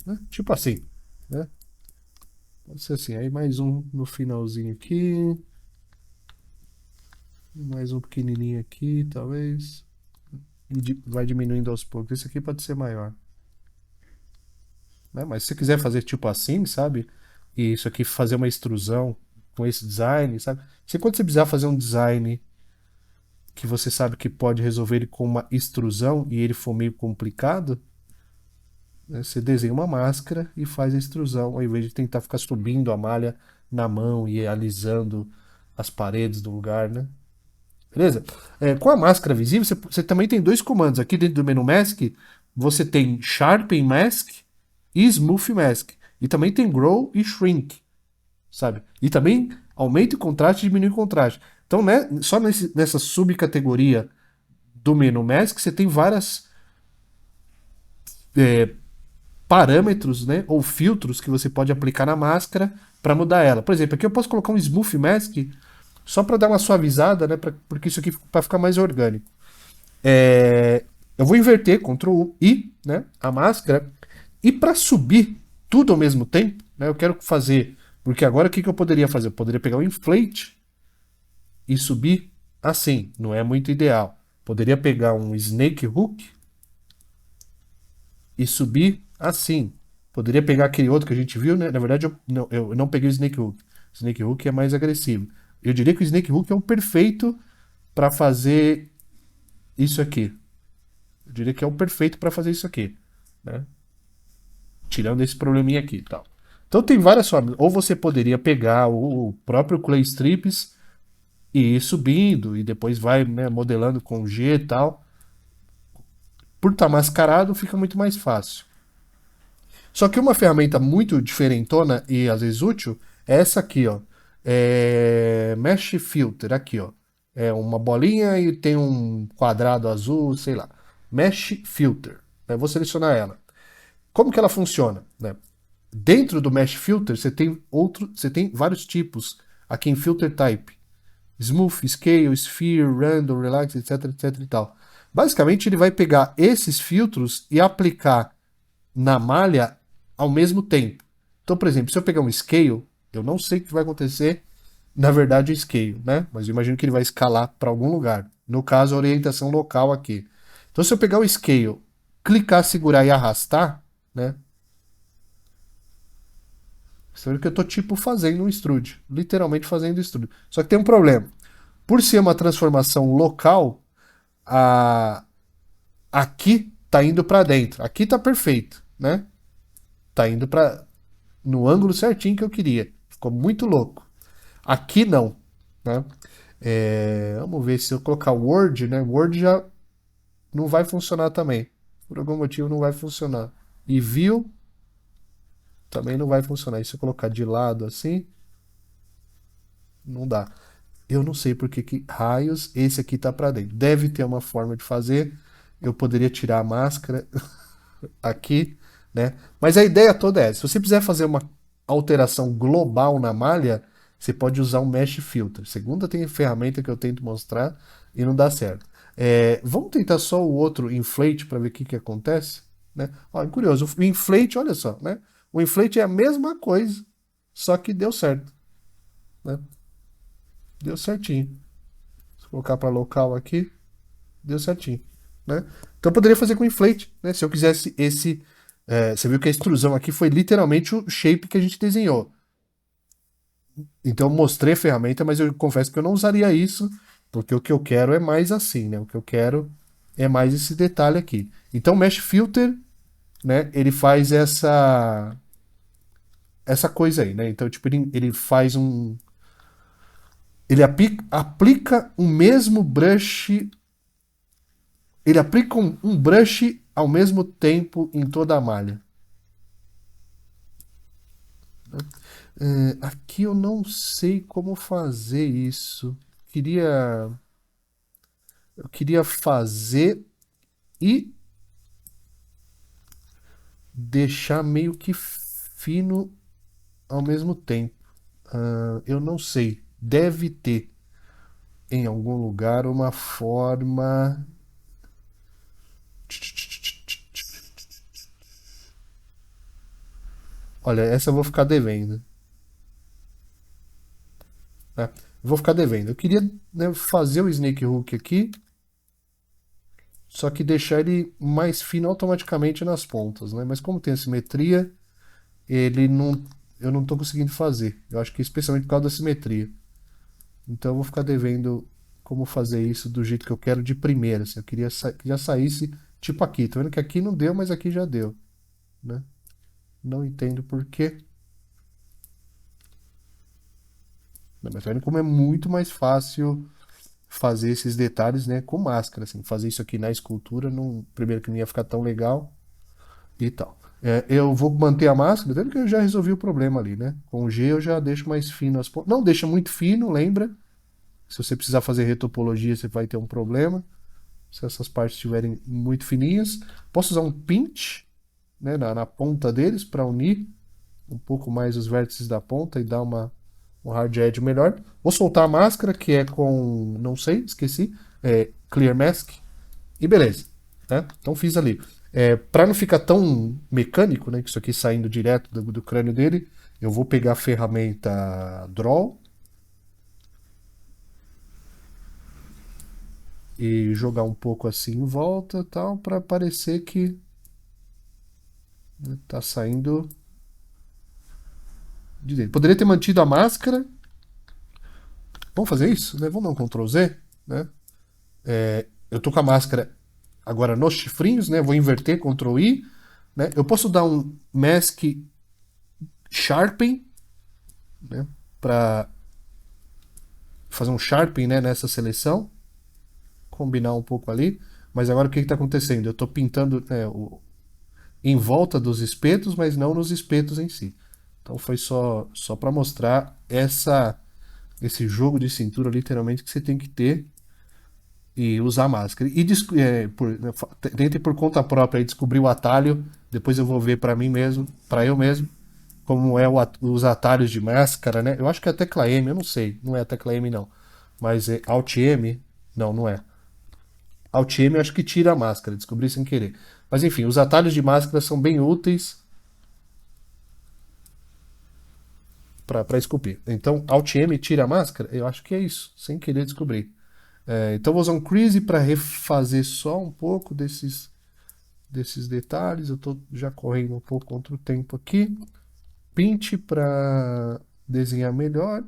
Né? Tipo assim, né? Pode ser assim. Aí mais um no finalzinho aqui. Mais um pequenininho aqui, talvez. E vai diminuindo aos poucos. Esse aqui pode ser maior. Né? Mas se você quiser fazer tipo assim, sabe? E isso aqui fazer uma extrusão, com esse design, sabe? Quando você precisar fazer um design que você sabe que pode resolver ele com uma extrusão e ele for meio complicado, né, você desenha uma máscara e faz a extrusão, ao invés de tentar ficar subindo a malha na mão e alisando as paredes do lugar, né? Beleza? Com a máscara visível, você também tem dois comandos. Aqui dentro do menu Mask, você tem Sharpen Mask e Smooth Mask. E também tem Grow e Shrink, sabe? E também aumenta o contraste e diminui o contraste. Então, né, só nessa subcategoria do menu Mask, você tem várias é, parâmetros, né, ou filtros que você pode aplicar na máscara para mudar ela. Por exemplo, aqui eu posso colocar um Smooth Mask só para dar uma suavizada, né, porque isso aqui para ficar mais orgânico. Eu vou inverter Ctrl I, né, a máscara, e para subir tudo ao mesmo tempo, né, eu quero fazer, porque agora o que eu poderia fazer? Eu poderia pegar o Inflate e subir assim, não é muito ideal. Poderia pegar um Snake Hook e subir assim. Poderia pegar aquele outro que a gente viu, né? Na verdade, eu não peguei o Snake Hook. O Snake Hook é mais agressivo. Eu diria que o Snake Hook é o perfeito para fazer isso aqui. Eu diria que é o perfeito para fazer isso aqui, né? Tirando esse probleminha aqui e tal. Então tem várias formas. Ou você poderia pegar o próprio Clay Strips e ir subindo, e depois vai, né, modelando com G e tal. Por estar mascarado, fica muito mais fácil. Só que uma ferramenta muito diferentona e às vezes útil é essa aqui, ó. Mesh Filter, aqui, ó. É uma bolinha e tem um quadrado azul, sei lá. Mesh Filter. Eu vou selecionar ela. Como que ela funciona? Né? Dentro do Mesh Filter, você tem vários tipos aqui em Filter Type. Smooth, Scale, Sphere, Random, Relax, etc, etc e tal. Basicamente, ele vai pegar esses filtros e aplicar na malha ao mesmo tempo. Então, por exemplo, se eu pegar um Scale, eu não sei o que vai acontecer, na verdade, o Scale, né? Mas eu imagino que ele vai escalar para algum lugar. No caso, a orientação local aqui. Então, se eu pegar o Scale, clicar, segurar e arrastar, né? Você vê que eu estou tipo fazendo um extrude, literalmente fazendo extrude. Só que tem um problema. Por ser uma transformação local, a... aqui está indo para dentro. Aqui está perfeito, né? Tá indo para no ângulo certinho que eu queria. Ficou muito louco. Aqui não, né? Vamos ver se eu colocar Word, né? Word já não vai funcionar também. Por algum motivo não vai funcionar. E View também não vai funcionar. E se eu colocar de lado assim, não dá. Eu não sei porque que raios esse aqui tá para dentro. Deve ter uma forma de fazer. Eu poderia tirar a máscara aqui, né? Mas a ideia toda é, se você quiser fazer uma alteração global na malha, você pode usar um Mesh Filter. Segunda tem ferramenta que eu tento mostrar e não dá certo. Vamos tentar só o outro Inflate para ver o que acontece, né? Ó, é curioso, o Inflate, olha só, né? O Inflate é a mesma coisa, só que deu certo, né? Deu certinho. Se colocar para local aqui, deu certinho, né? Então eu poderia fazer com Inflate, né? Se eu quisesse esse. Você viu que a extrusão aqui foi literalmente o shape que a gente desenhou. Então eu mostrei a ferramenta, mas eu confesso que eu não usaria isso, porque o que eu quero é mais assim, né? O que eu quero é mais esse detalhe aqui. Então o Mesh Filter, né? Ele faz essa coisa aí, né? Então tipo ele faz um ele aplica o mesmo brush, ele aplica um brush ao mesmo tempo em toda a malha. Aqui eu não sei como fazer isso. Queria, eu queria fazer e deixar meio que fino ao mesmo tempo. Eu não sei. Deve ter em algum lugar uma forma. Olha, essa eu vou ficar devendo. Né? Vou ficar devendo. Eu queria, né, fazer o Snake Hook aqui, só que deixar ele mais fino automaticamente nas pontas, né? Mas como tem a simetria, ele não. eu não tô conseguindo fazer. Eu acho que especialmente por causa da simetria. Então eu vou ficar devendo como fazer isso do jeito que eu quero de primeira. Assim. Eu queria que já saísse tipo aqui. Tá vendo que aqui não deu, mas aqui já deu. Né? Não entendo por quê. Mas tá vendo como é muito mais fácil fazer esses detalhes, né, com máscara, assim, fazer isso aqui na escultura, não, primeiro que não ia ficar tão legal e tal. Eu vou manter a máscara, até porque eu já resolvi o problema ali, né? Com o G eu já deixo mais fino as pontas. Não deixa muito fino, lembra? Se você precisar fazer retopologia, você vai ter um problema. Se essas partes estiverem muito fininhas. Posso usar um pinch, né, na ponta deles para unir um pouco mais os vértices da ponta e dar um hard edge melhor. Vou soltar a máscara, que é com, não sei, esqueci, Clear Mask, e beleza. Né? Então fiz ali. Para não ficar tão mecânico, né, que isso aqui saindo direto do crânio dele, eu vou pegar a ferramenta Draw e jogar um pouco assim em volta, tal, para parecer que, né, tá saindo de dentro. Poderia ter mantido a máscara. Vamos fazer isso, né? Vamos dar um Ctrl Z, né? Eu tô com a máscara agora nos chifrinhos, né? Vou inverter, Ctrl I, né? Eu posso dar um Mask Sharpen, né? Para fazer um Sharpen, né, nessa seleção, combinar um pouco ali. Mas agora o que está acontecendo? Eu estou pintando, né, em volta dos espetos, mas não nos espetos em si. Então foi só para mostrar esse jogo de cintura, literalmente, que você tem que ter e usar máscara. E tente por conta própria descobrir o atalho. Depois eu vou ver para mim mesmo, para eu mesmo, como é os atalhos de máscara, né? Eu acho que é a tecla M, eu não sei, não é a tecla M não. Mas é Alt M, não, não é. Alt M eu acho que tira a máscara, descobri sem querer. Mas enfim, os atalhos de máscara são bem úteis para esculpir. Então, Alt M tira a máscara, eu acho que é isso, sem querer descobrir. Então vou usar um Crease para refazer só um pouco desses detalhes. Eu estou já correndo um pouco contra o tempo aqui. Pinch para desenhar melhor.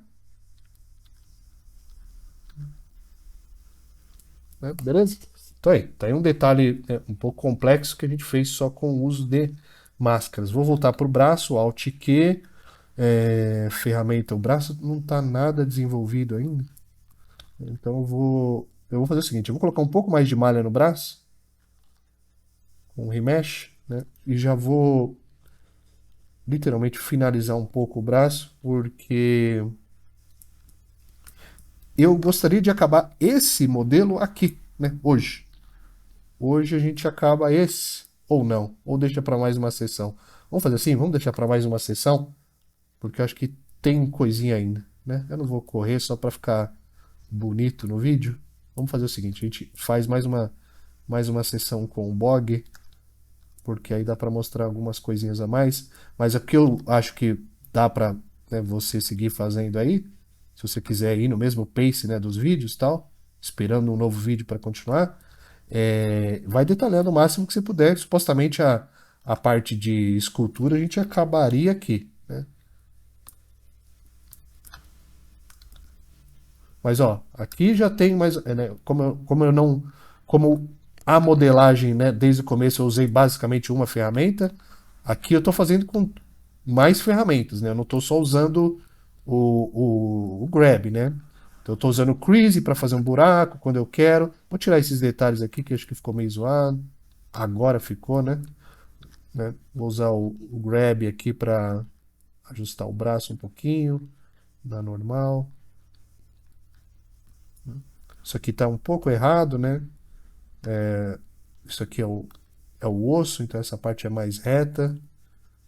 Né? Beleza? Então aí, tá aí um detalhe um pouco complexo que a gente fez só com o uso de máscaras. Vou voltar para o braço, Alt Q, ferramenta. O braço não está nada desenvolvido ainda. Então eu vou fazer o seguinte, eu vou colocar um pouco mais de malha no braço, com um remesh, né? E já vou literalmente finalizar um pouco o braço, porque eu gostaria de acabar esse modelo aqui, né? Hoje. Hoje a gente acaba esse, ou não, ou deixa para mais uma sessão. Vamos fazer assim? Vamos deixar para mais uma sessão, porque eu acho que tem coisinha ainda, né? Eu não vou correr só para ficar bonito no vídeo. Vamos fazer o seguinte, a gente faz mais uma sessão com o Bog, porque aí dá para mostrar algumas coisinhas a mais. Mas o que eu acho que dá para, né, você seguir fazendo aí, se você quiser ir no mesmo pace, né, dos vídeos e tal, esperando um novo vídeo para continuar, vai detalhando o máximo que você puder. Supostamente a parte de escultura a gente acabaria aqui, né? Mas ó, aqui já tem mais, né, como eu não, como a modelagem, né, desde o começo eu usei basicamente uma ferramenta, aqui eu estou fazendo com mais ferramentas, né? Eu não estou só usando o Grab, né? Então eu estou usando o Crease para fazer um buraco quando eu quero. Vou tirar esses detalhes aqui que acho que ficou meio zoado. Agora ficou, né? Vou usar o Grab aqui para ajustar o braço um pouquinho, dar normal. Isso aqui está um pouco errado, né? Isso aqui é o osso, então essa parte é mais reta.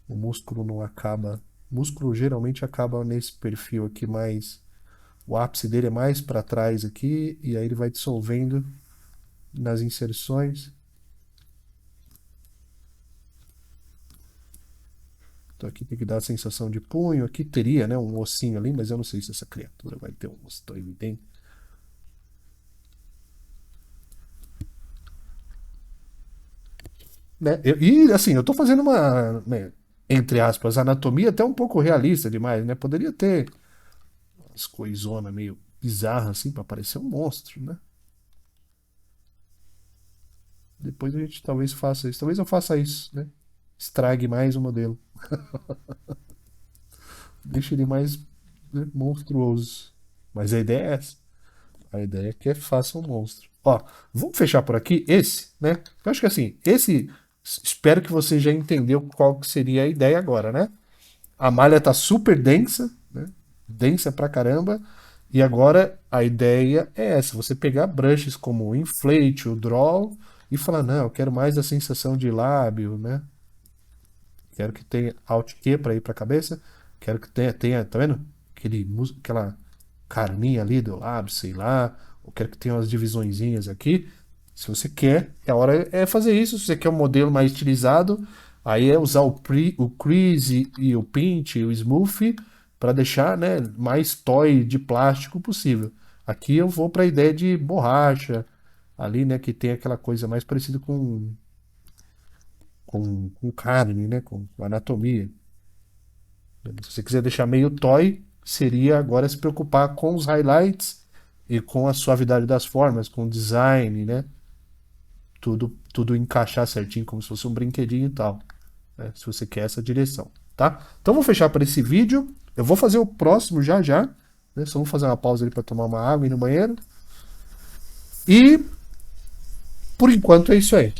O músculo não acaba. O músculo geralmente acaba nesse perfil aqui mais. O ápice dele é mais para trás aqui, e aí ele vai dissolvendo nas inserções. Então aqui tem que dar a sensação de punho. Aqui teria, né, um ossinho ali, mas eu não sei se essa criatura vai ter um osso tão evidente. Né? E assim, eu tô fazendo uma, né, entre aspas, anatomia até um pouco realista demais, né? Poderia ter umas coisonas meio bizarras assim para parecer um monstro, né? Depois a gente talvez faça isso. Talvez eu faça isso, né? Estrague mais o modelo. Deixe ele mais, né, monstruoso. Mas a ideia é essa. A ideia é que faça um monstro. Ó, vamos fechar por aqui esse, né? Eu acho que assim, esse. Espero que você já entendeu qual que seria a ideia agora, né? A malha tá super densa, né? Densa pra caramba. E agora a ideia é essa: você pegar brushes como o Inflate, o Draw e falar, não, eu quero mais a sensação de lábio, né? Quero que tenha Alt Q para ir para a cabeça. Quero que tenha, tá vendo? Aquela carninha ali do lábio, sei lá. Eu quero que tenha umas divisõezinhas aqui. Se você quer, a hora é fazer isso. Se você quer um modelo mais estilizado, aí é usar o crease e o pinch, o smooth, para deixar, né, mais toy de plástico possível. Aqui eu vou para a ideia de borracha, ali, né, que tem aquela coisa mais parecida com carne, né, com anatomia. Se você quiser deixar meio toy, seria agora se preocupar com os highlights e com a suavidade das formas, com o design, né? Tudo encaixar certinho, como se fosse um brinquedinho e tal, né? Se você quer essa direção, tá? Então vou fechar para esse vídeo. Eu vou fazer o próximo já já, né? Só vou fazer uma pausa ali para tomar uma água e ir no banheiro. E por enquanto é isso aí.